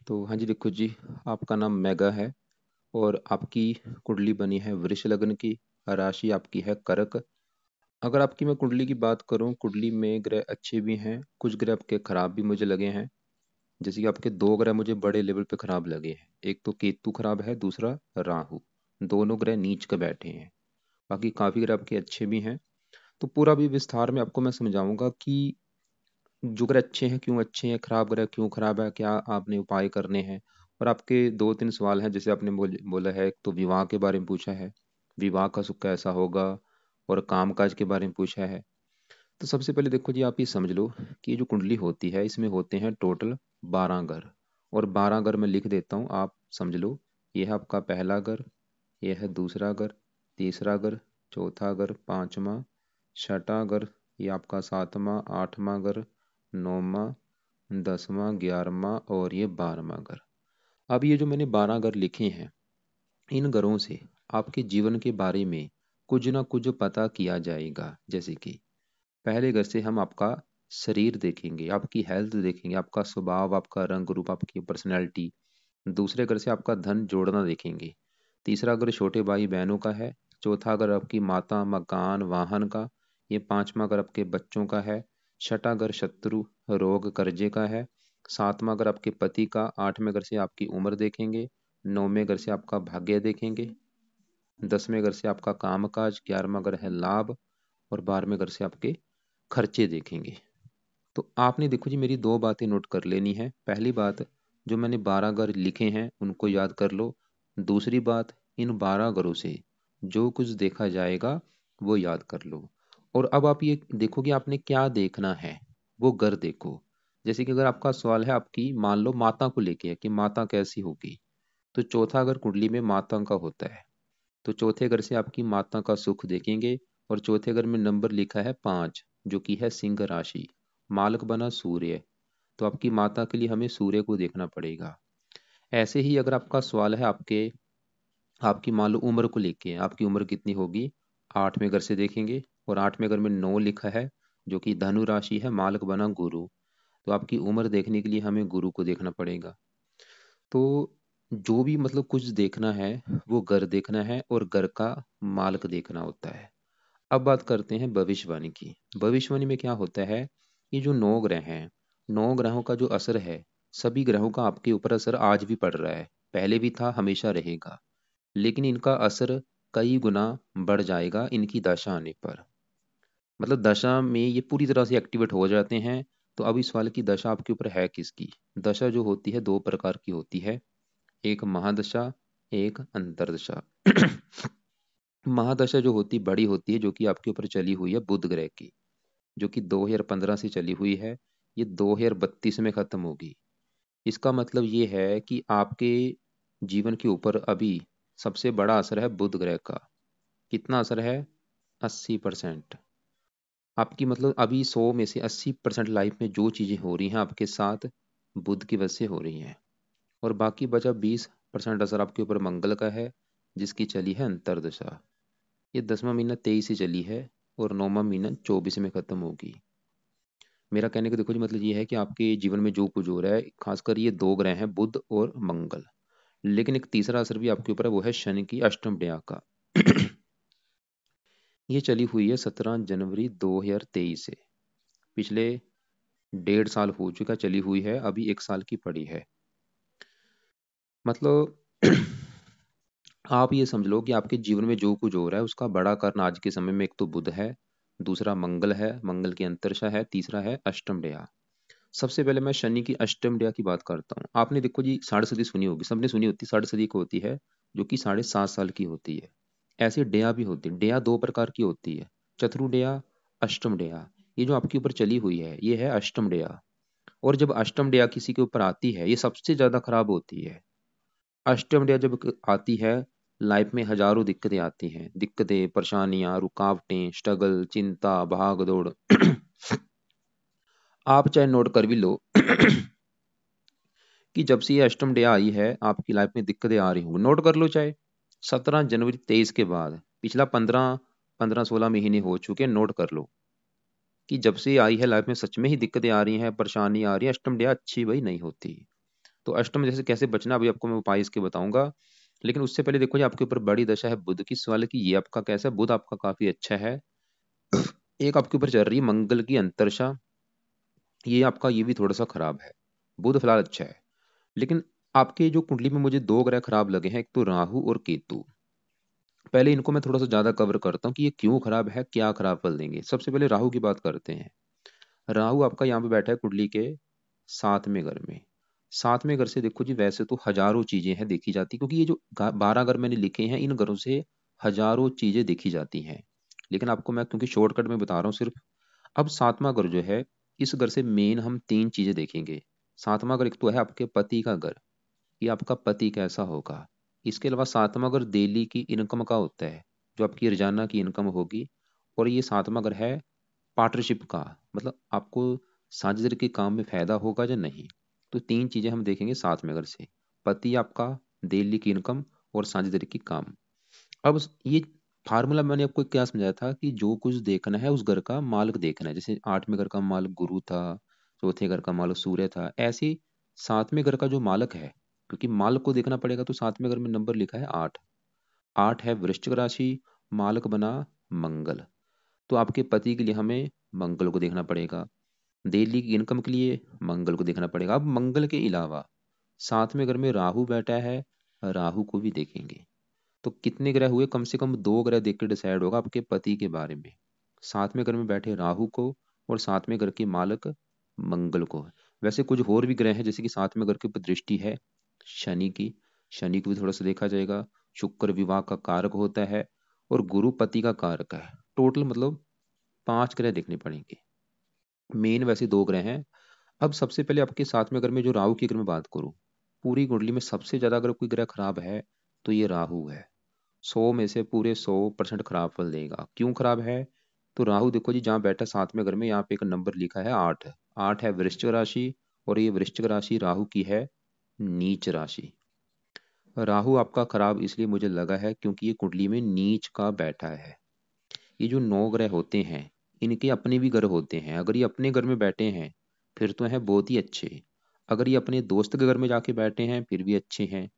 तो हाँ जी, देखो जी, आपका नाम मेगा है और आपकी कुंडली बनी है वृष लग्न की। राशि आपकी है कर्क। अगर आपकी मैं कुंडली की बात करूं, कुंडली में ग्रह अच्छे भी हैं, कुछ ग्रह आपके खराब भी मुझे लगे हैं। जैसे कि आपके दो ग्रह मुझे बड़े लेवल पे खराब लगे हैं। एक तो केतु खराब है, दूसरा राहु। दोनों ग्रह नीच के बैठे हैं। बाकी काफी ग्रह आपके अच्छे भी हैं। तो पूरा भी विस्तार में आपको मैं समझाऊंगा कि जो ग्रह अच्छे हैं क्यों अच्छे हैं, खराब ग्रह क्यों खराब है, क्या आपने उपाय करने हैं। और आपके दो तीन सवाल हैं, जैसे आपने बोला है, एक तो विवाह के बारे में पूछा है, विवाह का सुख कैसा होगा, और कामकाज के बारे में पूछा है। तो सबसे पहले देखो जी, आप ये समझ लो कि ये जो कुंडली होती है इसमें होते हैं टोटल 12 घर। और 12 घर मैं लिख देता हूँ, आप समझ लो। ये है आपका पहला घर, ये है दूसरा घर, तीसरा घर, चौथा घर, पांचवा, छठा घर, ये आपका सातवां, आठवां घर, नौवां, 10वां, 11वां और ये 12वां घर। अब ये जो मैंने 12 घर लिखे हैं, इन घरों से आपके जीवन के बारे में कुछ ना कुछ पता किया जाएगा। जैसे कि पहले घर से हम आपका शरीर देखेंगे, आपकी हेल्थ देखेंगे, आपका स्वभाव, आपका रंग रूप, आपकी पर्सनैलिटी। दूसरे घर से आपका धन जोड़ना देखेंगे। तीसरा घर छोटे भाई बहनों का है। चौथा घर आपकी माता, मकान, वाहन का। ये पांचवा घर आपके बच्चों का है। छठा घर शत्रु, रोग, कर्जे का है। सातवां घर आपके पति का। आठवें घर से आपकी उम्र देखेंगे। नौवें घर से आपका भाग्य देखेंगे। 10वें घर से आपका कामकाज। 11वां घर है लाभ। और 12वें घर से आपके खर्चे देखेंगे। तो आपने देखो जी, मेरी दो बातें नोट कर लेनी है। पहली बात, जो मैंने 12 घर लिखे हैं उनको याद कर लो। दूसरी बात, इन 12 घरों से जो कुछ देखा जाएगा वो याद कर लो। और अब आप ये देखो कि आपने क्या देखना है, वो घर देखो। जैसे कि अगर आपका सवाल है, आपकी मान लो माता को लेके है कि माता कैसी होगी, तो चौथा घर कुंडली में माता का होता है। तो चौथे घर से आपकी माता का सुख देखेंगे। और चौथे घर में नंबर लिखा है 5, जो कि है सिंह राशि। मालक बना सूर्य। तो आपकी माता के लिए हमें सूर्य को देखना पड़ेगा। ऐसे ही अगर आपका सवाल है आपकी मान लो उम्र को लेके, आपकी उम्र कितनी होगी, 8वें घर से देखेंगे। और 8वें घर में 9 लिखा है, जो कि धनु राशि है, मालक बना गुरु। तो आपकी उम्र देखने के लिए हमें गुरु को देखना पड़ेगा। तो जो भी मतलब कुछ देखना है, वो घर देखना है और घर का मालक देखना होता है। अब बात करते हैं भविष्यवाणी की। भविष्यवाणी में क्या होता है, ये जो 9 ग्रह हैं, 9 ग्रहों का जो असर है, सभी ग्रहों का आपके ऊपर असर आज भी पड़ रहा है, पहले भी था, हमेशा रहेगा। लेकिन इनका असर कई गुना बढ़ जाएगा इनकी दशा आने पर। मतलब दशा में ये पूरी तरह से एक्टिवेट हो जाते हैं। तो अब इस वाले की दशा आपके ऊपर है किसकी। दशा जो होती है दो प्रकार की होती है, एक महादशा, एक अंतरदशा। महादशा जो होती बड़ी होती है, जो कि आपके ऊपर चली हुई है बुध ग्रह की, जो कि 2015 से चली हुई है। ये 2032 में खत्म होगी। इसका मतलब ये है कि आपके जीवन के ऊपर अभी सबसे बड़ा असर है बुध ग्रह का। कितना असर है? 80%। आपकी मतलब अभी 100 में से 80% लाइफ में जो चीजें हो रही हैं आपके साथ, बुध की वजह से हो रही हैं। और बाकी बचा 20% असर आपके ऊपर मंगल का है, जिसकी चली है अंतरदशा। ये 10वां महीना 23 से चली है और 9वां महीना 24 में खत्म होगी। मेरा कहने का देखो जी मतलब ये है कि आपके जीवन में जो कुछ हो रहा है, खासकर ये दो ग्रह हैं, बुध और मंगल। लेकिन एक तीसरा असर भी आपके ऊपर है, वो है शनि की अष्टम दया का। ये चली हुई है 17 जनवरी 2023 से। पिछले 1.5 साल हो चुका चली हुई है, अभी 1 साल की पड़ी है। मतलब आप ये समझ लो कि आपके जीवन में जो कुछ हो रहा है उसका बड़ा कारण आज के समय में एक तो बुध है, दूसरा मंगल है, मंगल की अंतरशा है, तीसरा है अष्टम दया। सबसे पहले मैं शनि की अष्टम दया की बात करता हूँ। आपने देखो जी साढ़े सदी सुनी होगी, सबने सुनी होती, साढ़े सदी को होती है, जो कि 7.5 साल की होती है। ऐसी डया भी होती है। डया दो प्रकार की होती है, चतुर डया, अष्टम डया। ये जो आपके ऊपर चली हुई है ये है अष्टम डया। और जब अष्टम डया किसी के ऊपर आती है, ये सबसे ज्यादा खराब होती है। अष्टम डया जब आती है, लाइफ में हजारों दिक्कतें आती हैं, दिक्कतें, परेशानियां, रुकावटें, स्ट्रगल, चिंता, भाग दौड़। आप चाहे नोट कर भी लो कि जब से ये अष्टम डे आई है आपकी लाइफ में दिक्कतें आ रही होंगी, नोट कर लो। चाहे 17 जनवरी 23 के बाद पिछला 15-16 महीने हो चुके हैं, नोट कर लो कि जब से ये आई है लाइफ में सच में ही दिक्कतें आ रही हैं, परेशानी आ रही है। अष्टम डे अच्छी भाई नहीं होती। तो अष्टम जैसे कैसे बचना अभी आपको मैं उपाय इसके बताऊंगा। लेकिन उससे पहले देखो जी, आपके ऊपर बड़ी दशा है बुध की। सवाल है कि ये आपका कैसा है? बुध आपका काफी अच्छा है। एक आपके ऊपर चल रही है मंगल की अंतर्दशा, ये आपका ये भी थोड़ा सा खराब है। बुध फिलहाल अच्छा है, लेकिन आपके जो कुंडली में मुझे दो ग्रह खराब लगे हैं, एक तो राहु और केतु। पहले इनको मैं थोड़ा सा ज्यादा कवर करता हूँ कि ये क्यों खराब है, क्या खराब फल देंगे। सबसे पहले राहु की बात करते हैं। राहु आपका यहाँ पे बैठा है कुंडली के 7वें घर में। 7वें घर से देखो जी, वैसे तो हजारों चीजें हैं देखी जाती, क्योंकि ये जो 12 घर मैंने लिखे हैं, इन घरों से हजारों चीजें देखी जाती हैं। लेकिन आपको मैं क्योंकि शॉर्टकट में बता रहा हूँ सिर्फ। अब 7वां घर जो है, इस घर से मेन हम 3 चीजें देखेंगे। 7वां घर एक तो है आपके पति का घर, कि आपका पति कैसा होगा। इसके अलावा 7वां घर डेली की इनकम का होता है, जो आपकी रोजाना की इनकम होगी। और ये 7वां घर है पार्टनरशिप का, मतलब आपको साझेदारी के काम में फायदा होगा या नहीं। तो 3 चीजें हम देखेंगे 7वें घर से: पति आपका, डेली की इनकम, और साझेदारी की काम। अब ये फार्मूला मैंने आपको क्या समझाया था कि जो कुछ देखना है उस घर का मालिक देखना है। जैसे 8वें घर का मालिक गुरु था, चौथे घर का मालिक सूर्य था, ऐसे ही 7वें घर का जो मालिक है, क्योंकि मालिक को देखना पड़ेगा, तो 7वें घर में नंबर लिखा है 8। 8 है वृश्चिक राशि, मालिक बना मंगल। तो आपके पति के लिए हमें मंगल को देखना पड़ेगा, डेली की इनकम के लिए मंगल को देखना पड़ेगा। अब मंगल के अलावा 7वें घर में राहु बैठा है, राहु को भी देखेंगे। तो कितने ग्रह हुए? कम से कम 2 ग्रह देख के डिसाइड होगा आपके पति के बारे में। 7वें घर में बैठे राहु को, और 7वें घर के मालक मंगल को। वैसे कुछ और भी ग्रह हैं, जैसे कि 7वें घर के ऊपर दृष्टि है शनि की, शनि को भी थोड़ा सा देखा जाएगा। शुक्र विवाह का कारक होता है, और गुरु पति का कारक है। टोटल मतलब 5 ग्रह देखने पड़ेंगे। मेन वैसे 2 ग्रह हैं। अब सबसे पहले आपके 7वें घर में जो राहु की अगर मैं बात करूं, पूरी कुंडली में सबसे ज्यादा अगर कोई ग्रह खराब है तो ये राहु है। 100 में से पूरे 100% खराब फल देगा। क्यों खराब है? तो राहु देखो जी, जहाँ बैठा 7वें घर में, यहाँ पे एक नंबर लिखा है 8। 8 है वृश्चिक राशि, और ये वृश्चिक राशि राहु की है नीच राशि। राहु आपका खराब इसलिए मुझे लगा है क्योंकि ये कुंडली में नीच का बैठा है। ये जो 9 ग्रह होते हैं, इनके अपने भी घर होते हैं। अगर ये अपने घर में बैठे हैं फिर तो है बहुत ही अच्छे। अगर ये अपने दोस्त के घर में जाके बैठे हैं फिर भी अच्छे हैं।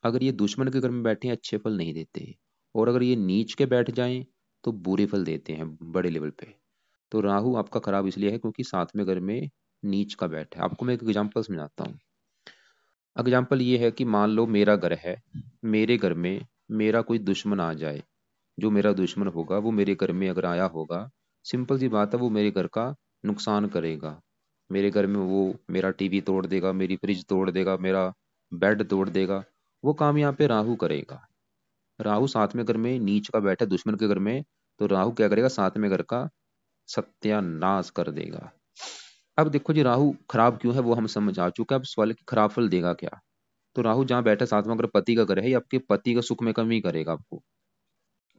अगर ये दुश्मन के घर में बैठे हैं अच्छे फल नहीं देते। और अगर ये नीच के बैठ जाएं तो बुरे फल देते हैं बड़े लेवल पे। तो राहु आपका खराब इसलिए है क्योंकि 7वें घर में नीच का बैठ है। आपको मैं एक एग्जांपल समझाता हूँ। एग्जांपल ये है कि मान लो मेरा घर है, मेरे घर में मेरा कोई दुश्मन आ जाए। जो मेरा दुश्मन होगा वो मेरे घर में अगर आया होगा, सिंपल सी बात है, वो मेरे घर का नुकसान करेगा। मेरे घर में वो मेरा टीवी तोड़ देगा, मेरी फ्रिज तोड़ देगा, मेरा बेड तोड़ देगा। वो काम यहाँ पे राहु करेगा। राहु 7वें घर में नीच का बैठा है दुश्मन के घर में, तो राहु क्या करेगा? 7वें घर का सत्यानाश कर देगा। अब देखो जी, राहु खराब क्यों है वो हम समझ आ चुके हैं। अब सवाल है कि खराब फल देगा क्या। तो राहु जहाँ बैठा 7वां घर पति का घर है, ये आपके पति का सुख में कमी करेगा, आपको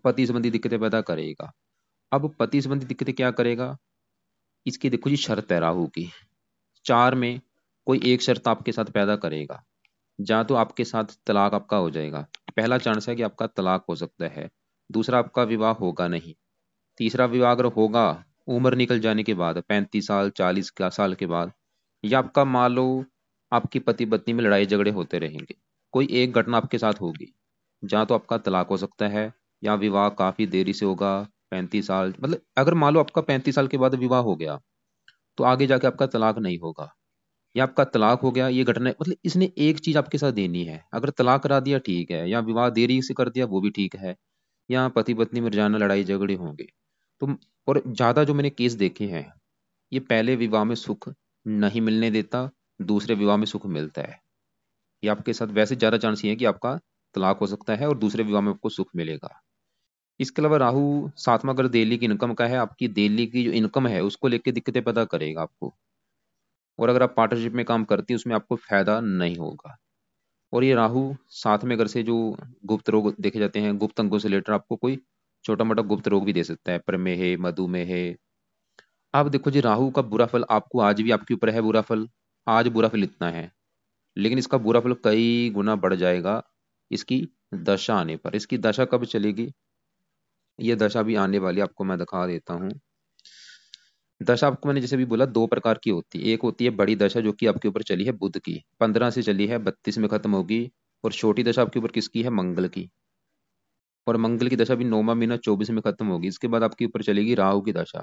पति संबंधी दिक्कतें पैदा करेगा। अब पति संबंधी दिक्कतें क्या करेगा, इसकी देखो जी शर्त है राहु की। 4 में कोई एक शर्त आपके साथ पैदा करेगा। या तो आपके साथ तलाक आपका हो जाएगा, पहला चांस है कि आपका तलाक हो सकता है। दूसरा, आपका विवाह होगा नहीं। तीसरा, विवाह अगर होगा उम्र निकल जाने के बाद, 35 साल 40 साल के बाद। या आपका मान लो आपकी पति पत्नी में लड़ाई झगड़े होते रहेंगे, कोई एक घटना आपके साथ होगी, जहाँ तो आपका तलाक हो सकता है, या विवाह काफी देरी से होगा। 35 साल मतलब अगर मान लो आपका 35 साल के बाद विवाह हो गया, तो आगे जाके आपका तलाक नहीं होगा। या आपका तलाक हो गया, ये घटना मतलब इसने एक चीज आपके साथ देनी है। अगर तलाक करा दिया ठीक है, या विवाह देरी से कर दिया वो भी ठीक है, या पति पत्नी में रोजाना लड़ाई झगड़े होंगे। तो और ज्यादा जो मैंने केस देखे हैं, ये पहले विवाह में सुख नहीं मिलने देता, दूसरे विवाह में सुख मिलता है। ये आपके साथ वैसे ज्यादा चांस ये है कि आपका तलाक हो सकता है और दूसरे विवाह में आपको सुख मिलेगा। इसके अलावा राहु 7वां घर दिल्ली की इनकम का है, आपकी दिल्ली की जो इनकम है उसको लेके दिक्कतें पैदा करेगा आपको। और अगर आप पार्टनरशिप में काम करती है उसमें आपको फायदा नहीं होगा। और ये राहु 7वें घर से जो गुप्त रोग देखे जाते हैं, गुप्त अंगों से रिलेटेड आपको कोई छोटा मोटा गुप्त रोग भी दे सकता है, प्रमेह, मधुमेह। अब देखो जी, राहु का बुरा फल आपको आज भी आपके ऊपर है बुरा फल। आज बुरा फल इतना है, लेकिन इसका बुरा फल कई गुना बढ़ जाएगा इसकी दशा आने पर। इसकी दशा कब चलेगी, ये दशा भी आने वाली, आपको मैं दिखा देता हूँ। दशा आपको मैंने जैसे भी बोला दो प्रकार की होती है। एक होती है बड़ी दशा जो कि आपके ऊपर चली है बुध की, 15 से चली है, 32 में खत्म होगी। और छोटी दशा आपके ऊपर किसकी है? मंगल की। और मंगल की दशा भी 9वां महीना 24 में खत्म होगी। इसके बाद आपके ऊपर चलेगी राहु की दशा।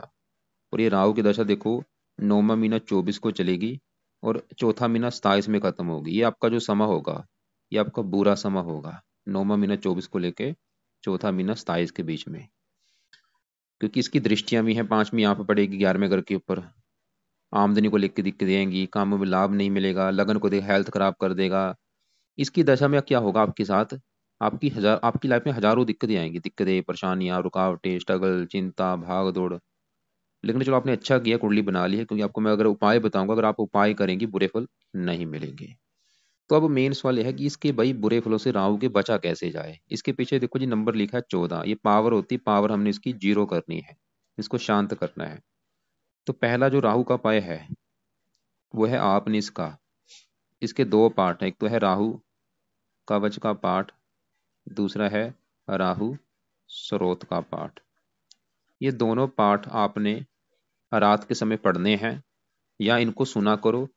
और ये राहु की दशा देखो 9वां महीना 24 को चलेगी और चौथा महीना 27 में खत्म होगी। ये आपका जो समय होगा ये आपका बुरा समय होगा, 9वां महीना 24 को लेके चौथा महीना 27 के बीच में। क्योंकि इसकी दृष्टियां भी हैं, पांचवी यहाँ पे पड़ेगी 11वें घर के ऊपर। आमदनी को लेकर दिक्कत आएंगी, काम में लाभ नहीं मिलेगा, लगन को देख हेल्थ खराब कर देगा। इसकी दशा में क्या होगा आपके साथ? आपकी लाइफ में हजारों दिक्कतें आएंगी, दिक्कतें, परेशानियां, रुकावटें, स्ट्रगल, चिंता, भाग दौड़। लेकिन चलो आपने अच्छा किया कुंडली बना ली है, क्योंकि आपको मैं अगर उपाय बताऊंगा, अगर आप उपाय करेंगे बुरे फल नहीं मिलेंगे। तो अब मेन सवाल यह है कि इसके भाई बुरे फलों से राहु के बचा कैसे जाए। इसके पीछे देखो जी नंबर लिखा है 14, ये पावर होती है, पावर हमने इसकी जीरो करनी है, इसको शांत करना है। तो पहला जो राहु का उपाय है वो है आपने इसका, इसके दो पार्ट हैं, एक तो है राहु कवच का पाठ, दूसरा है राहु स्रोत का पाठ। ये दोनों पाठ आपने रात के समय पढ़ने हैं या इनको सुना करो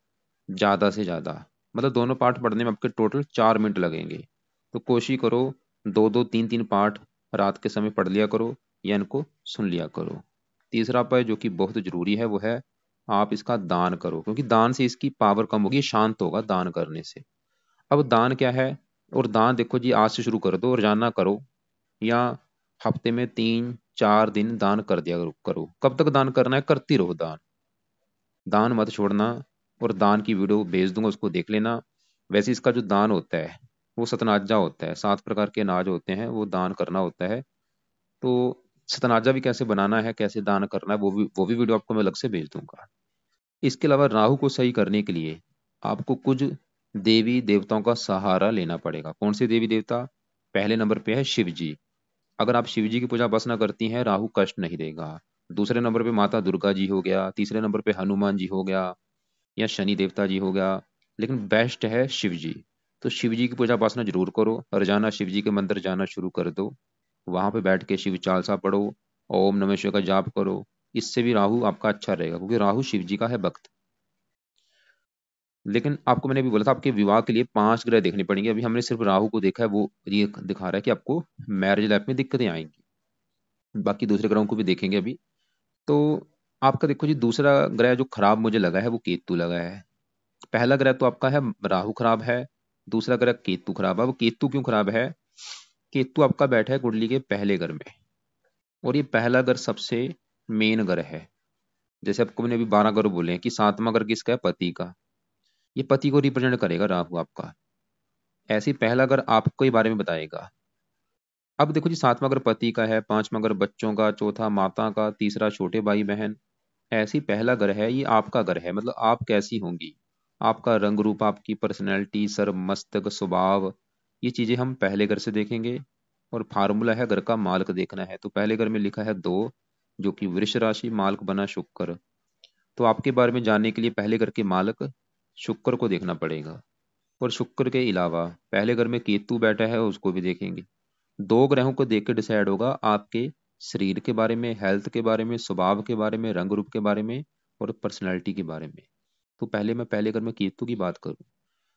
ज़्यादा से ज़्यादा। मतलब दोनों पाठ पढ़ने में आपके टोटल 4 मिनट लगेंगे। तो कोशिश करो दो दो तीन तीन पाठ रात के समय पढ़ लिया करो या इनको सुन लिया करो। तीसरा उपाय जो कि बहुत जरूरी है वो है आप इसका दान करो, क्योंकि दान से इसकी पावर कम होगी, शांत होगा दान करने से। अब दान क्या है? और दान देखो जी आज से शुरू कर दो, रोजाना करो या हफ्ते में 3-4 दिन दान कर दिया करो। कब तक दान करना है? करती रहो दान, दान मत छोड़ना। और दान की वीडियो भेज दूंगा, उसको देख लेना। वैसे इसका जो दान होता है वो सतनाजा होता है, 7 प्रकार के अनाज होते हैं, वो दान करना होता है। तो सतनाजा भी कैसे बनाना है, कैसे दान करना है, वो भी वीडियो आपको मैं अलग से भेज दूंगा। इसके अलावा राहु को सही करने के लिए आपको कुछ देवी देवताओं का सहारा लेना पड़ेगा। कौन से देवी देवता? पहले नंबर पे है शिव जी। अगर आप शिव जी की पूजा बस ना करती हैं राहु कष्ट नहीं देगा। दूसरे नंबर पे माता दुर्गा जी हो गया, तीसरे नंबर पे हनुमान जी हो गया या शनि देवता जी हो गया। लेकिन बेस्ट है शिव जी। तो शिव जी की पूजा उपासना जरूर करो, रोजाना शिव जी के मंदिर जाना शुरू कर दो, वहां पे बैठ के शिव चालीसा पढ़ो, ओम नमः शिवाय का जाप करो। इससे भी राहु आपका अच्छा रहेगा, क्योंकि राहु शिव जी का है भक्त। लेकिन आपको मैंने भी बोला था आपके विवाह के लिए 5 ग्रह देखने पड़ेंगे। अभी हमने सिर्फ राहु को देखा है, वो ये दिखा रहा है कि आपको मैरिज लाइफ में दिक्कतें आएंगी। बाकी दूसरे ग्रहों को भी देखेंगे अभी। तो आपका देखो जी दूसरा ग्रह जो खराब मुझे लगा है वो केतु लगा है। पहला ग्रह तो आपका है राहु खराब है, दूसरा ग्रह केतु खराब है। वो केतु क्यों खराब है? केतु आपका बैठा है कुंडली के पहले घर में, और ये पहला घर सबसे मेन घर है। जैसे आपको मैंने अभी 12 घर बोले हैं कि 7वां घर किसका है? पति का। ये पति को रिप्रेजेंट करेगा राहु आपका। ऐसे ही पहला घर आपको ही बारे में बताएगा। अब देखो जी 7वां घर पति का है, 5वां घर बच्चों का, चौथा माता का, तीसरा छोटे भाई बहन। ऐसी पहला घर है, ये आपका घर है। मतलब आप कैसी होंगी, आपका रंग रूप, आपकी पर्सनैलिटी, सर मस्तक, स्वभाव, ये चीजें हम पहले घर से देखेंगे। और फार्मूला है घर का मालक देखना है। तो पहले घर में लिखा है 2, जो कि वृष राशि, मालक बना शुक्र। तो आपके बारे में जानने के लिए पहले घर के मालक शुक्र को देखना पड़ेगा। और शुक्र के अलावा पहले घर में केतु बैठा है, उसको भी देखेंगे। 2 ग्रहों को देख के डिसाइड होगा आपके शरीर के बारे में, हेल्थ के बारे में, स्वभाव के बारे में, रंग रूप के बारे में और पर्सनैलिटी के बारे में। तो पहले मैं पहले घर में केतु की बात करूं,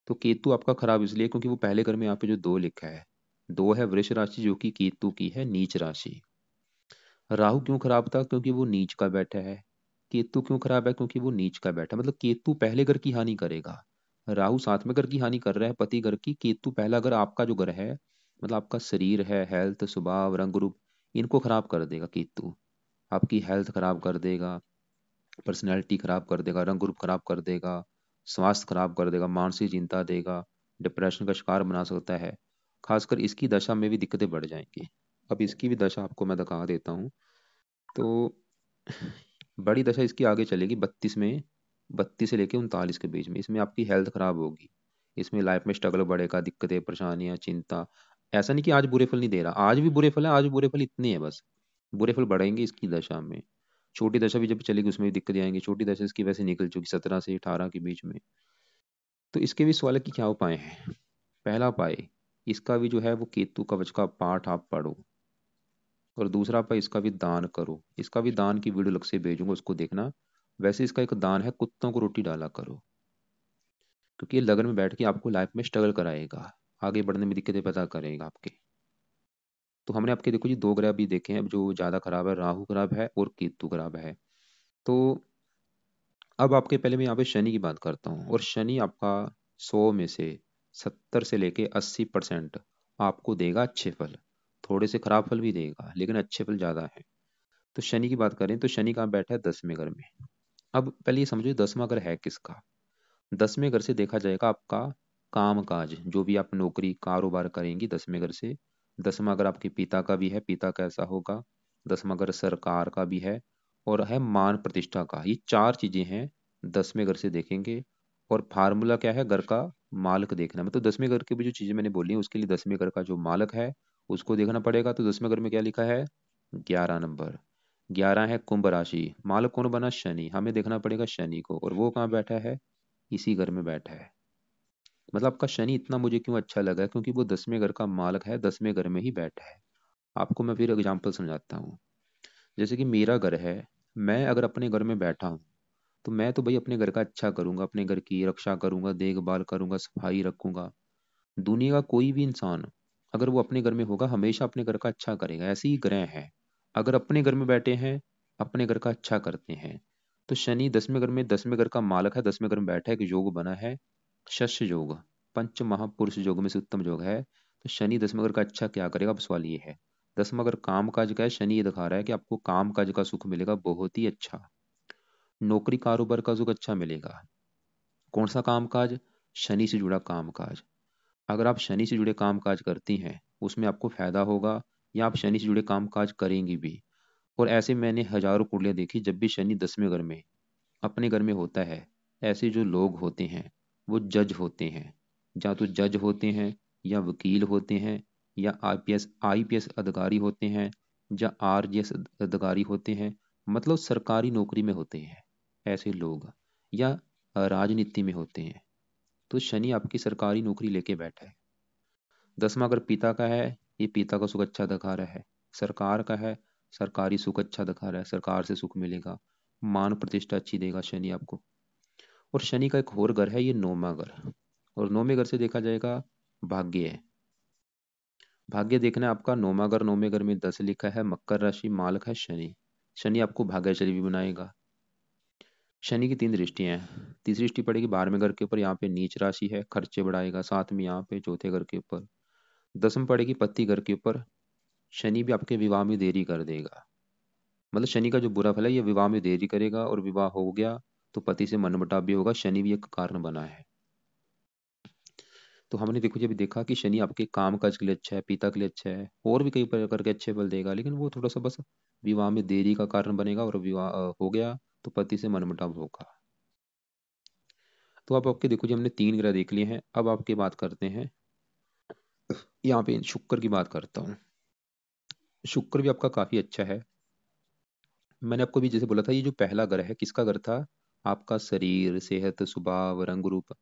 तो केतु आपका खराब इसलिए क्योंकि वो पहले घर में यहाँ पे जो 2 लिखा है, 2 है वृष राशि जो कि केतु की है नीच राशि। राहु क्यों खराब था? क्योंकि वो नीच का बैठा है। केतु क्यों खराब है? क्योंकि वो नीच का बैठा है। मतलब केतु पहले घर की हानि करेगा, राहु 7वें घर की हानि कर रहा है, पति घर की। केतु पहला घर आपका जो घर है, मतलब आपका शरीर है, हेल्थ, स्वभाव, रंग रूप, इनको खराब कर देगा केतु। आपकी हेल्थ खराब कर देगा, पर्सनैलिटी खराब कर देगा, रंग रूप खराब कर देगा, स्वास्थ्य खराब कर देगा, मानसिक चिंता देगा, डिप्रेशन का शिकार बना सकता है। खासकर इसकी दशा में भी दिक्कतें बढ़ जाएंगी। अब इसकी भी दशा आपको मैं दिखा देता हूँ। तो बड़ी दशा इसकी आगे चलेगी 32 में, 32 से लेके 39 के बीच में। इसमें आपकी हेल्थ खराब होगी, इसमें लाइफ में स्ट्रगल बढ़ेगा, दिक्कतें, परेशानियां, चिंता। ऐसा नहीं कि आज बुरे फल नहीं दे रहा, आज भी बुरे फल है, आज भी बुरे फल इतने हैं बस। बुरे फल बढ़ेंगे इसकी दशा में। छोटी दशा भी जब चलेगी उसमें भी दिक्कतें आएंगी। छोटी दशा इसकी वैसे निकल चुकी 17 से 18 के बीच में। तो इसके भी सवाल है कि क्या उपाय है। पहला उपाय इसका भी जो है वो केतु कवच का पाठ आप पढ़ो, और दूसरा उपाय इसका भी दान करो। इसका भी दान की वीडियो अलग से भेजूंगा, उसको देखना। वैसे इसका एक दान है, कुत्तों को रोटी डाला करो, क्योंकि ये लगन में बैठ के आपको लाइफ में स्ट्रगल कराएगा, आगे बढ़ने में दिक्कतें पैदा करेगा आपके। तो हमने आपके देखो जी 2 ग्रह भी देखे हैं जो ज़्यादा खराब है, राहु खराब है और केतु खराब है। तो अब आपके पहले मैं यहाँ पे शनि की बात करता हूँ, और शनि आपका 100 में से 70 से लेके 80% आपको देगा अच्छे फल, थोड़े से खराब फल भी देगा लेकिन अच्छे फल ज़्यादा है। तो शनि की बात करें तो शनि कहाँ बैठा है? 10वें घर में। अब पहले ये समझो 10वां घर है किसका? 10वें घर से देखा जाएगा आपका काम काज, जो भी आप नौकरी कारोबार करेंगी 10वें घर से। 10वां घर आपके पिता का भी है, पिता कैसा होगा? 10वां घर सरकार का भी है, और है मान प्रतिष्ठा का। ये चार चीजें हैं 10वें घर से देखेंगे। और फार्मूला क्या है? घर का मालिक देखना, मतलब 10वें घर की भी जो चीजें मैंने बोली उसके लिए 10वें घर का जो मालिक है उसको देखना पड़ेगा। तो 10वें घर में क्या लिखा है? 11 नंबर। 11 है कुंभ राशि, मालिक कौन बना? शनि। हमें देखना पड़ेगा शनि को, और वो कहाँ बैठा है? इसी घर में बैठा है। मतलब आपका शनि इतना मुझे क्यों अच्छा लगा, क्योंकि वो 10वें घर का मालिक है, 10वें घर में ही बैठा है। आपको मैं फिर एग्जाम्पल समझाता हूँ। जैसे कि मेरा घर है, मैं अगर अपने घर में बैठा हूँ तो मैं तो भाई अपने घर का अच्छा करूंगा, अपने घर की रक्षा करूंगा, देखभाल करूंगा, सफाई रखूंगा। दुनिया का कोई भी इंसान अगर वो अपने घर में होगा हमेशा अपने घर का अच्छा करेगा। ऐसे ही ग्रह हैं, अगर अपने घर में बैठे हैं अपने घर का अच्छा करते हैं। तो शनि 10वें घर में, 10वें घर का मालक है, 10वें घर में बैठा है, एक योग बना है शस्य योग, पंच महापुरुष योग में से उत्तम योग है। तो शनि 10वें घर का अच्छा क्या करेगा? अब सवाल ये है, 10वां घर काम काज का है, शनि ये दिखा रहा है कि आपको काम काज का सुख मिलेगा बहुत ही अच्छा, नौकरी कारोबार का सुख अच्छा मिलेगा। कौन सा काम काज? शनि से जुड़ा काम काज। अगर आप शनि से जुड़े काम काज करती हैं उसमें आपको फायदा होगा, या आप शनि से जुड़े काम काज करेंगी भी। और ऐसे मैंने हजारों कुंडलियां देखी, जब भी शनि 10वें घर में अपने घर में होता है, ऐसे जो लोग होते हैं वो जज होते हैं, या तो जज होते हैं, या वकील होते हैं, या आईपीएस अधिकारी होते हैं, या आरजीएस अधिकारी होते हैं, मतलब सरकारी नौकरी में होते हैं ऐसे लोग, या राजनीति में होते हैं। तो शनि आपकी सरकारी नौकरी लेके बैठा है। 10वां अगर पिता का है, ये पिता का सुख अच्छा दिखा रहा है। सरकार का है, सरकारी सुख अच्छा दिखा रहा है, सरकार से सुख मिलेगा, मान प्रतिष्ठा अच्छी देगा शनि आपको। और शनि का एक और घर है, ये 9वां घर, और 9वें घर से देखा जाएगा भाग्य है। भाग्य देखना है आपका 9वां घर, 9वें घर में 10 लिखा है, मकर राशि, मालक है शनि। शनि आपको भाग्यशाली भी बनाएगा। शनि की 3 दृष्टियां हैं। तीसरी दृष्टि पड़ेगी 12वें घर के ऊपर, यहाँ पे नीच राशि है, खर्चे बढ़ाएगा। साथ में यहाँ पे चौथे घर के ऊपर 10वीं पड़ेगी पति घर के ऊपर, शनि भी आपके विवाह में देरी कर देगा। मतलब शनि का जो बुरा फल है ये विवाह में देरी करेगा, और विवाह हो गया तो पति से मनमुटाव भी होगा, शनि भी एक कारण बना है। तो हमने देखो जब देखा कि शनि आपके काम काज के लिए अच्छा है, पिता के लिए अच्छा है, और भी कई प्रकार के अच्छे फल देगा, लेकिन वो थोड़ा सा बस विवाह में देरी का कारण बनेगा, और विवाह हो गया तो पति से मनमुटाव होगा। तो अब आपके देखो जी हमने 3 ग्रह देख लिए हैं, अब आपके बात करते हैं, यहाँ पे शुक्र की बात करता हूँ। शुक्र भी आपका काफी अच्छा है। मैंने आपको भी जैसे बोला था, ये जो पहला घर है किसका घर था? आपका शरीर, सेहत, स्वभाव, रंग रूप।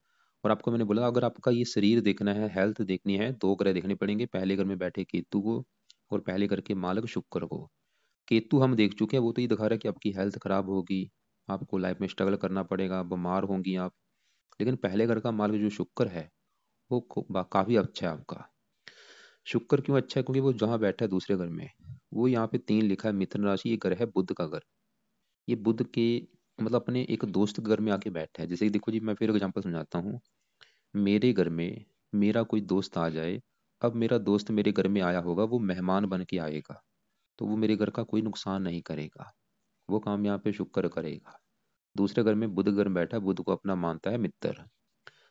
और आपको मैंने बोला अगर आपका ये शरीर देखना है, हेल्थ देखनी है, 2 ग्रह देखने पड़ेंगे। पहले घर में बैठे केतु को, और पहले घर के मालक शुक्र को। केतु हम देख चुके हैं, वो तो ये दिखा रहा है कि आपकी हेल्थ खराब होगी, आपको लाइफ में स्ट्रगल करना पड़ेगा, बीमार होंगी आप। लेकिन पहले घर का मालक जो शुक्र है वो काफी अच्छा है आपका। शुक्र क्यों अच्छा है? क्योंकि वो जहाँ बैठा है दूसरे घर में, वो यहाँ पे 3 लिखा है, मिथुन राशि, ये घर है बुध का घर। ये बुध के मतलब अपने एक दोस्त के घर में आके बैठा है। जैसे कि देखो जी मैं फिर एग्जांपल समझाता हूँ। मेरे घर में मेरा कोई दोस्त आ जाए, अब मेरा दोस्त मेरे घर में आया होगा, वो मेहमान बन के आएगा, तो वो मेरे घर का कोई नुकसान नहीं करेगा, वो काम यहाँ पे शुक्र करेगा। दूसरे घर में बुध घर में बैठा है, बुध को अपना मानता है मित्र,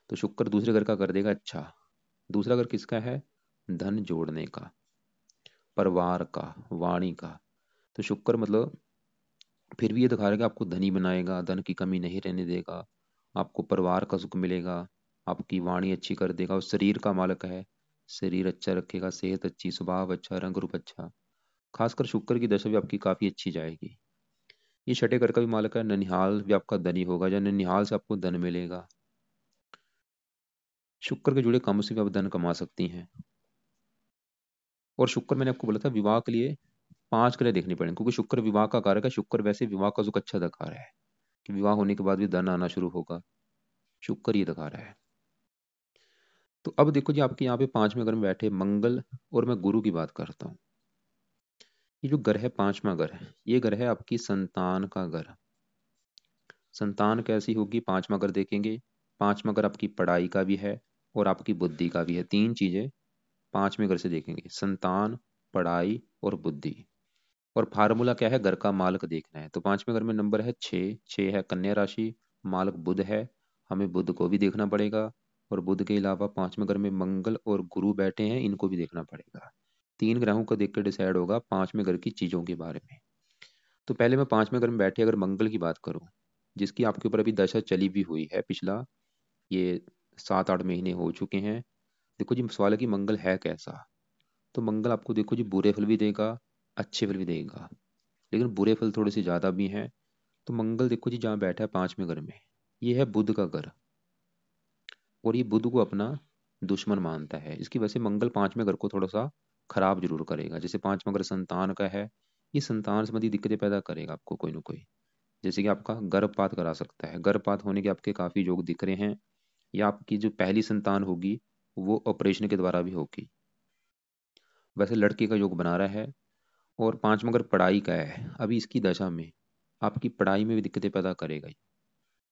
तो शुक्र दूसरे घर का कर देगा अच्छा। दूसरा घर किसका है? धन जोड़ने का, परिवार का, वाणी का। तो शुक्र मतलब फिर भी ये दिखा रहा है कि आपको धनी बनाएगा, धन की कमी नहीं रहने देगा, आपको परिवार का सुख मिलेगा, आपकी वाणी अच्छी कर देगा। और शरीर का मालक है, शरीर अच्छा रखेगा, सेहत अच्छी, स्वभाव अच्छा, रंग रूप अच्छा। खासकर शुक्र की दशा भी आपकी काफी अच्छी जाएगी। ये छठे घर का भी मालक है, ननिहाल भी आपका धनी होगा, या ननिहाल से आपको धन मिलेगा। शुक्र के जुड़े कामों से भी आप धन कमा सकती हैं। और शुक्र मैंने आपको बोला था विवाह के लिए 5 ग्रह देखने पड़ेंगे, क्योंकि शुक्र विवाह का कारक है। शुक्र वैसे विवाह का सुख अच्छा दिखा रहा है विवाह होने के बाद भी धन आना शुरू होगा। शुक्र ये दिखा रहा है। तो अब देखो जी, आपके यहाँ पे पांचवें घर में बैठे मंगल और मैं गुरु की बात करता हूँ। ये जो घर है, पांचवा घर है, ये घर है आपकी संतान का घर। संतान कैसी होगी, पांचवा घर देखेंगे। पांचवा घर आपकी पढ़ाई का भी है और आपकी बुद्धि का भी है। तीन चीजें पांचवें घर से देखेंगे, संतान, पढ़ाई और बुद्धि। और फार्मूला क्या है, घर का मालक देखना है। तो पांचवें घर में नंबर है 6, 6 है कन्या राशि, मालक बुध है, हमें बुध को भी देखना पड़ेगा। और बुध के अलावा पांचवें घर में मंगल और गुरु बैठे हैं, इनको भी देखना पड़ेगा। तीन ग्रहों को देख कर डिसाइड होगा पांचवें घर की चीजों के बारे में। तो पहले मैं पांचवें घर में बैठे अगर मंगल की बात करूं, जिसकी आपके ऊपर अभी दशा चली भी हुई है, पिछला ये 7-8 महीने हो चुके हैं। देखो जी, सवाल है कि मंगल है कैसा। तो मंगल आपको देखो जी बुरे फल भी देगा, अच्छे फल भी देगा, लेकिन बुरे फल थोड़े से ज्यादा भी हैं। तो मंगल देखो जी जहाँ बैठा है पांचवें घर में, ये है बुध का घर, और ये बुध को अपना दुश्मन मानता है। इसकी वजह से मंगल पांचवें घर को थोड़ा सा खराब जरूर करेगा। जैसे पांचवा घर संतान का है, ये संतान संबंधी दिक्कतें पैदा करेगा आपको कोई ना कोई। जैसे कि आपका गर्भपात करा सकता है, गर्भपात होने के आपके काफी योग दिख रहे हैं। या आपकी जो पहली संतान होगी वो ऑपरेशन के द्वारा भी होगी। वैसे लड़के का योग बना रहा है। और पांचवा अगर पढ़ाई का है, अभी इसकी दशा में आपकी पढ़ाई में भी दिक्कतें पैदा करेगा ये।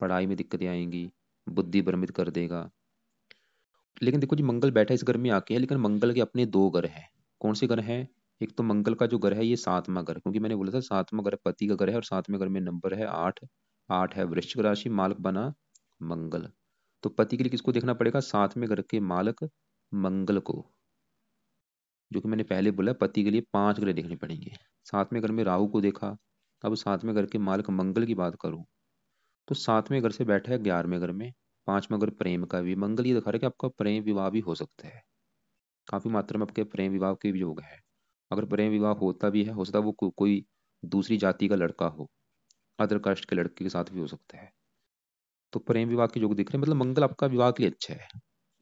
पढ़ाई में दिक्कतें आएंगी, बुद्धि भ्रमित कर देगा। लेकिन देखो जी, मंगल बैठा इस घर में आके है, लेकिन मंगल के अपने दो घर हैं। कौन से घर हैं? एक तो मंगल का जो घर है ये सातवां घर, क्योंकि मैंने बोला था सातवां घर पति का घर है, और सातवें घर में नंबर है 8। 8 है वृश्चिक राशि, मालक बना मंगल। तो पति के लिए किसको देखना पड़ेगा? सातवें घर के मालक मंगल को। जो कि मैंने पहले बोला, पति के लिए 5 ग्रह देखने पड़ेंगे। सातवें घर में राहु को देखा। अब सातवें घर के मालक मंगल की बात करूं, तो सातवें घर से बैठा है 11वें घर में। पांचवा घर प्रेम का भी, मंगल ये दिखा रहा है कि आपका प्रेम विवाह भी हो सकता है। काफी मात्रा में आपके प्रेम विवाह के भी योग है। अगर प्रेम विवाह होता भी है, हो सकता है वो कोई दूसरी जाति का लड़का हो, अदर कास्ट के लड़के के साथ भी हो सकता है। तो प्रेम विवाह के योग दिख रहे हैं, मतलब मंगल आपका विवाह के लिए अच्छा है।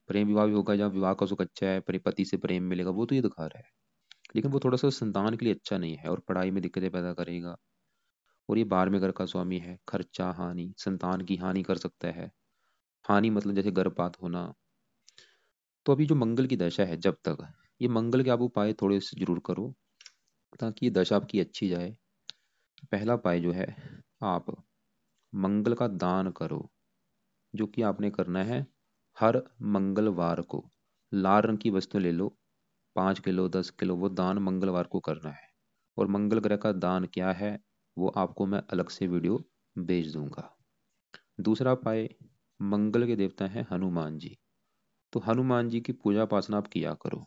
प्रेम विवाह भी होगा, जहाँ विवाह का सुख अच्छा है, पति से प्रेम मिलेगा, वो तो ये दिखा रहा है। लेकिन वो थोड़ा सा संतान के लिए अच्छा नहीं है, और पढ़ाई में दिक्कतें पैदा करेगा। और ये 12वें घर का स्वामी है, खर्चा, हानि, संतान की हानि कर सकता है। हानि मतलब जैसे गर्भपात होना। तो अभी जो मंगल की दशा है, जब तक ये मंगल के आप उपाय थोड़े से जरूर करो, ताकि ये दशा आपकी अच्छी जाए। पहला उपाय जो है, आप मंगल का दान करो। जो कि आपने करना है हर मंगलवार को। लाल रंग की वस्तु ले लो, 5 किलो 10 किलो, वो दान मंगलवार को करना है। और मंगल ग्रह का दान क्या है, वो आपको मैं अलग से वीडियो भेज दूंगा। दूसरा उपाय, मंगल के देवता हैं हनुमान जी। तो हनुमान जी की पूजा उपासना आप किया करो।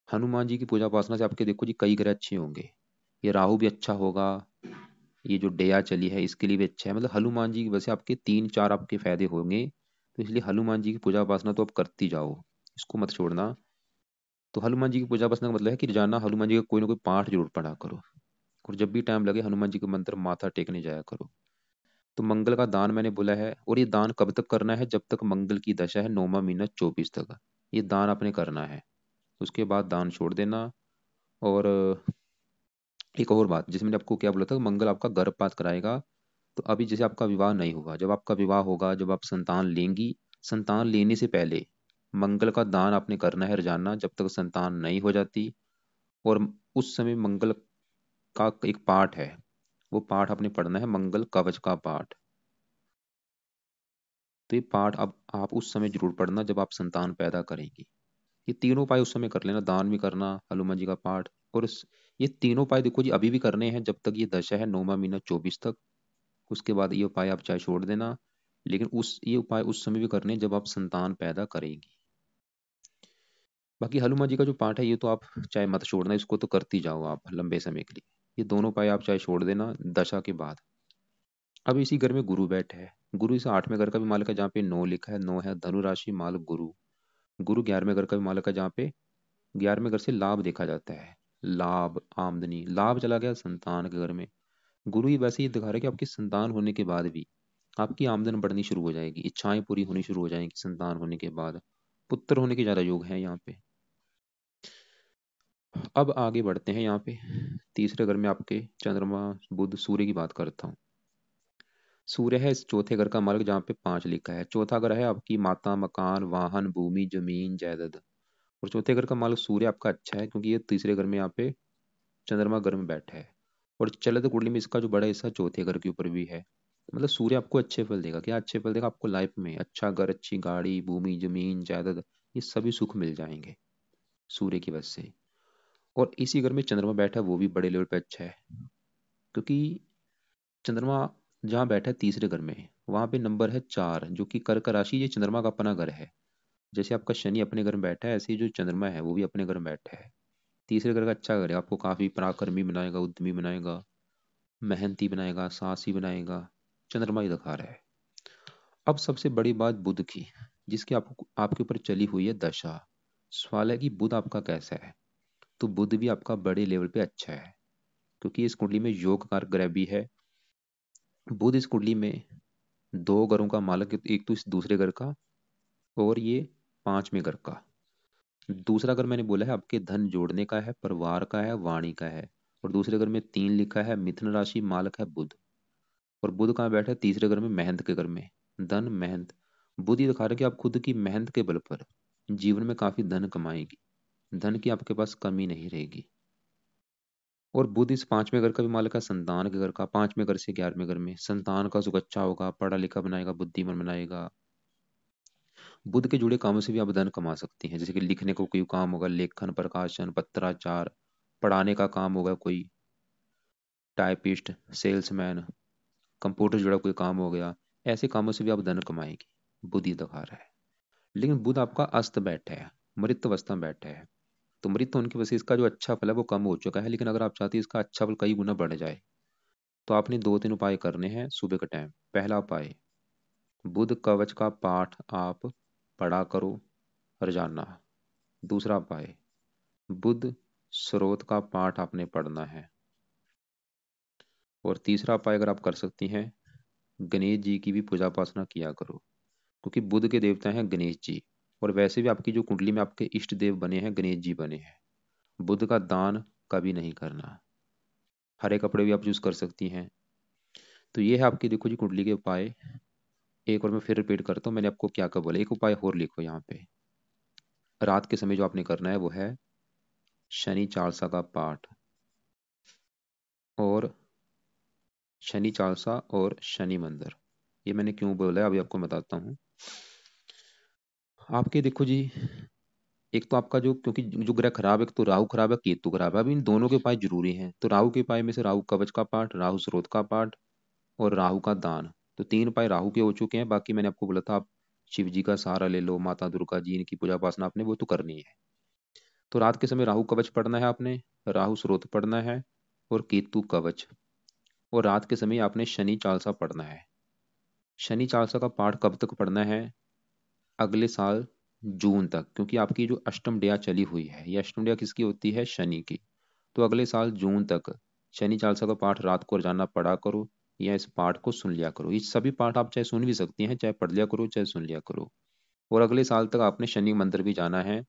हनुमान जी की पूजा उपासना से आपके देखो जी कई ग्रह अच्छे होंगे। ये राहु भी अच्छा होगा, ये जो डेया चली है इसके लिए भी अच्छा है। मतलब हनुमान जी की वजह से आपके 3-4 आपके फायदे होंगे। तो इसलिए हनुमान जी की पूजा उपासना तो आप करती जाओ, इसको मत छोड़ना। तो हनुमान जी की पूजा उपासना का मतलब है कि रोजाना हनुमान जी का कोई ना कोई पाठ जरूर पढ़ा करो। और जब भी टाइम लगे हनुमान जी के मंत्र माथा टेकने जाया करो। तो मंगल का दान मैंने बोला है, और ये दान कब तक करना है? जब तक मंगल की दशा है, 9वां महीना 24 तक ये दान आपने करना है। उसके बाद दान छोड़ देना। और एक और बात, जैसे मैंने आपको क्या बोला था, मंगल आपका गर्भपात कराएगा। तो अभी जैसे आपका विवाह नहीं हुआ, जब आपका विवाह होगा, जब आप संतान लेंगी, संतान लेने से पहले मंगल का दान आपने करना है रोजाना, जब तक संतान नहीं हो जाती। और उस समय मंगल का एक पाठ है, वो पाठ आपने पढ़ना है, मंगल कवच का पाठ। तो ये पाठ अब आप उस समय जरूर पढ़ना जब आप संतान पैदा करेंगी। ये तीनों उपाय उस समय कर लेना, दान भी करना, हनुमान जी का पाठ, और ये तीनों उपाय देखो जी अभी भी करने हैं, जब तक ये दशा है 9वां महीना 24 तक। उसके बाद ये उपाय आप चाहे छोड़ देना, लेकिन उस ये उपाय उस समय भी करने हैं जब आप संतान पैदा करेंगी। बाकी हनुमान जी का जो पाठ है ये तो आप चाहे मत छोड़ना, इसको तो करती जाओ आप लंबे समय के लिए। ये दोनों उपाय आप चाहे छोड़ देना दशा के बाद। अब इसी घर में गुरु बैठे है। गुरु इस 8वें घर का भी मालिक है, जहाँ पे 9 लिखा है, 9 है धनु राशि, मालक गुरु। गुरु 11वें घर का भी मालिक है, जहाँ पे 11वें घर से लाभ देखा जाता है। लाभ, आमदनी, लाभ चला गया संतान के घर में। गुरु ही वैसे ही दिखा रहा है कि आपकी संतान होने के बाद भी आपकी आमदन बढ़नी शुरू हो जाएगी, इच्छाएं पूरी होनी शुरू हो जाएंगी संतान होने के बाद। पुत्र होने के ज्यादा योग है यहाँ पे। अब आगे बढ़ते हैं यहाँ पे। तीसरे घर में आपके चंद्रमा, बुध, सूर्य की बात करता हूँ। सूर्य है इस चौथे घर का मालिक जहाँ पे 5 लिखा है। चौथा घर है आपकी माता, मकान, वाहन, भूमि, जमीन, जायदाद। और चौथे घर का मालिक सूर्य आपका अच्छा है, क्योंकि ये तीसरे घर में यहाँ पे चंद्रमा घर में बैठा है। और चले तो कुंडली में इसका जो बड़ा हिस्सा चौथे घर के ऊपर भी है। मतलब सूर्य आपको अच्छे फल देगा। क्या अच्छे फल देगा आपको? लाइफ में अच्छा घर, अच्छी गाड़ी, भूमि, जमीन, जायदाद, ये सभी सुख मिल जाएंगे सूर्य की वजह से। और इसी घर में चंद्रमा बैठा है, वो भी बड़े लेवल पे अच्छा है, क्योंकि चंद्रमा जहाँ बैठा है तीसरे घर में, वहां पे नंबर है 4, जो कि कर्क राशि, ये चंद्रमा का अपना घर है। जैसे आपका शनि अपने घर में बैठा है, ऐसे ही जो चंद्रमा है वो भी अपने घर में बैठा है। तीसरे घर का अच्छा घर है, आपको काफी पराक्रमी बनाएगा, उद्यमी बनाएगा, मेहनती बनाएगा, साहसी बनाएगा। चंद्रमा ही दिखा रहा है। अब सबसे बड़ी बात बुध की, जिसकी आपको आपके ऊपर चली हुई है दशा। सवाल है कि बुध आपका कैसा है। तो बुध भी आपका बड़े लेवल पे अच्छा है, क्योंकि इस कुंडली में योग कारक ग्रह भी है। बुध इस कुंडली में दो घरों का मालक है, एक तो इस दूसरे घर का, और ये पांचवें घर का। दूसरा घर मैंने बोला है आपके धन जोड़ने का है, परिवार का है, वाणी का है। और दूसरे घर में 3 लिखा है, मिथुन राशि, मालक है बुध। और बुध कहाँ बैठा है? तीसरे घर में, मेहनत के घर में। धन, मेहनत। बुध ये दिखा रहा है कि आप खुद की मेहनत के बल पर जीवन में काफी धन कमाएगी। धन की आपके पास कमी नहीं रहेगी। और बुध इस पांचवें घर का भी मालिक है, संतान के घर का। पांचवें घर से 11वें घर में संतान का सुख अच्छा होगा, पढ़ा लिखा बनाएगा, बुद्धिमान बनाएगा। बुध के जुड़े कामों से भी आप धन कमा सकती हैं, जैसे कि लिखने को कोई काम होगा, लेखन, प्रकाशन, पत्राचार। पढ़ाने का काम होगा कोई, टाइपिस्ट, सेल्समैन, कंप्यूटर जुड़ा कोई काम हो गया। ऐसे कामों से भी आप धन कमाएगी। बुध ही दिखा रहा है। लेकिन बुध आपका अस्त बैठा है, मृत अवस्था में बैठा है। तो मृत होने की वजह से इसका जो अच्छा फल है वो कम हो चुका है। लेकिन अगर आप चाहती है इसका अच्छा फल कई गुना बढ़ जाए, तो आपने 2-3 उपाय करने हैं सुबह के टाइम। पहला उपाय, बुध कवच का पाठ आप पढ़ा करो रोजाना। दूसरा उपाय, बुध स्रोत का पाठ आपने पढ़ना है। और तीसरा उपाय अगर आप कर सकती हैं, गणेश जी की भी पूजा उपासना किया करो, क्योंकि बुध के देवता हैं गणेश जी। और वैसे भी आपकी जो कुंडली में आपके इष्ट देव बने हैं, गणेश जी बने हैं। बुध का दान कभी नहीं करना। हरे कपड़े भी आप यूज कर सकती हैं। तो ये है आपकी, देखो जी, कुंडली के उपाय। एक और मैं फिर रिपीट करता हूँ, मैंने आपको क्या क्या बोला। एक उपाय और लिखो यहाँ पे। रात के समय जो आपने करना है वो है शनि चालीसा का पाठ, और शनि चालीसा और शनि मंदिर। ये मैंने क्यों बोला है अभी आपको बताता हूँ। आपके देखो जी, एक तो आपका जो, क्योंकि जो ग्रह खराब है, एक तो राहु खराब है, केतु खराब है। अब इन दोनों के उपाय जरूरी हैं। तो राहु के उपाय में से राहु कवच का पाठ, राहु स्रोत का पाठ, और राहु का दान। तो 3 उपाय राहु के हो चुके हैं। बाकी मैंने आपको बोला था आप शिव जी का सहारा ले लो, माता दुर्गा जी, इनकी पूजा उपासना आपने वो तो करनी है। तो रात के समय राहु कवच पढ़ना है आपने, राहु स्रोत पढ़ना है, और केतु कवच। और रात के समय आपने शनि चालीसा पढ़ना है। शनि चालीसा का पाठ कब तक पढ़ना है? अगले साल जून तक, क्योंकि आपकी जो अष्टम डेया चली हुई है, ये अष्टम डेया किसकी होती है? शनि की। तो अगले साल जून तक शनि चालीसा का पाठ रात को रोजाना पढ़ा करो, या इस पाठ को सुन लिया करो। ये सभी पाठ आप चाहे सुन भी सकती हैं, चाहे पढ़ लिया करो, चाहे सुन लिया करो। और अगले साल तक आपने शनि मंदिर भी जाना है।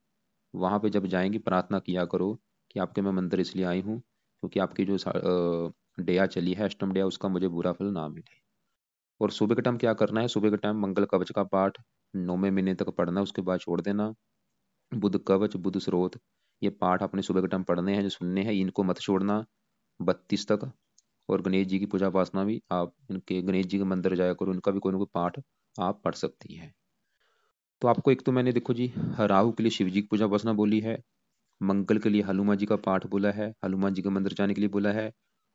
वहां पे जब जाएंगी प्रार्थना किया करो कि आपके मैं मंदिर इसलिए आई हूँ, क्योंकि आपकी जो डेया चली है, अष्टम डेया, उसका मुझे बुरा फल ना मिले। और सुबह के टाइम क्या करना है? सुबह के टाइम मंगल कवच का पाठ 9वें महीने तक पढ़ना है, उसके बाद छोड़ देना। बुध कवच, बुध स्रोत, ये पाठ अपने सुबह के टाइम पढ़ने हैं, जो सुनने हैं, इनको मत छोड़ना 32 तक। और गणेश जी की पूजा उपासना भी आप इनके, गणेश जी के मंदिर जाया करो, इनका भी कोई ना कोई पाठ आप पढ़ सकती हैं। तो आपको एक तो मैंने देखो जी, राहु के लिए शिव जी की पूजा उपासना बोली है, मंगल के लिए हनुमान जी का पाठ बोला है, हनुमान जी के मंदिर जाने के लिए बोला है।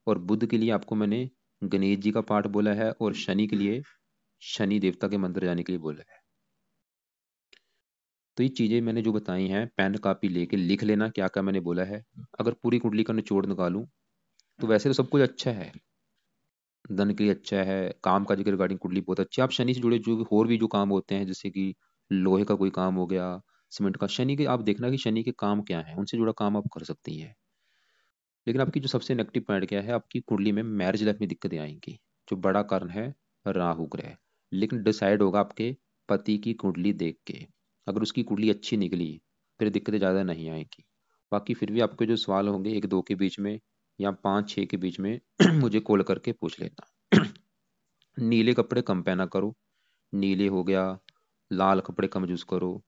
और बुध के लिए आपको मैंने गणेश जी का पाठ बोला है, और शनि के लिए शनि देवता के मंदिर जाने के लिए बोला है। तो ये चीजें मैंने जो बताई हैं, पेन कॉपी लेके लिख लेना क्या क्या मैंने बोला है। अगर पूरी कुंडली का निचोड़ निकालूं, तो वैसे तो सब कुछ अच्छा है। धन के लिए अच्छा है, काम काज के रिगार्डिंग कुंडली बहुत अच्छी है। आप शनि से जुड़े जो भी और भी जो काम होते हैं, जैसे कि लोहे का कोई काम हो गया, सीमेंट का, शनि के आप देखना कि शनि के काम क्या है, उनसे जुड़ा काम आप कर सकती हैं। लेकिन आपकी जो सबसे नेगेटिव पॉइंट क्या है, आपकी कुंडली में मैरिज लाइफ में दिक्कतें आएंगी। जो बड़ा कारण है राहु ग्रह। लेकिन डिसाइड होगा आपके पति की कुंडली देख के। अगर उसकी कुंडली अच्छी निकली, फिर दिक्कतें ज़्यादा नहीं आएंगी। बाकी फिर भी आपके जो सवाल होंगे 1-2 के बीच में, या 5-6 के बीच में मुझे कॉल करके पूछ लेना। नीले कपड़े कम पहना करो। नीले हो गया, लाल कपड़े कम यूज़ करो।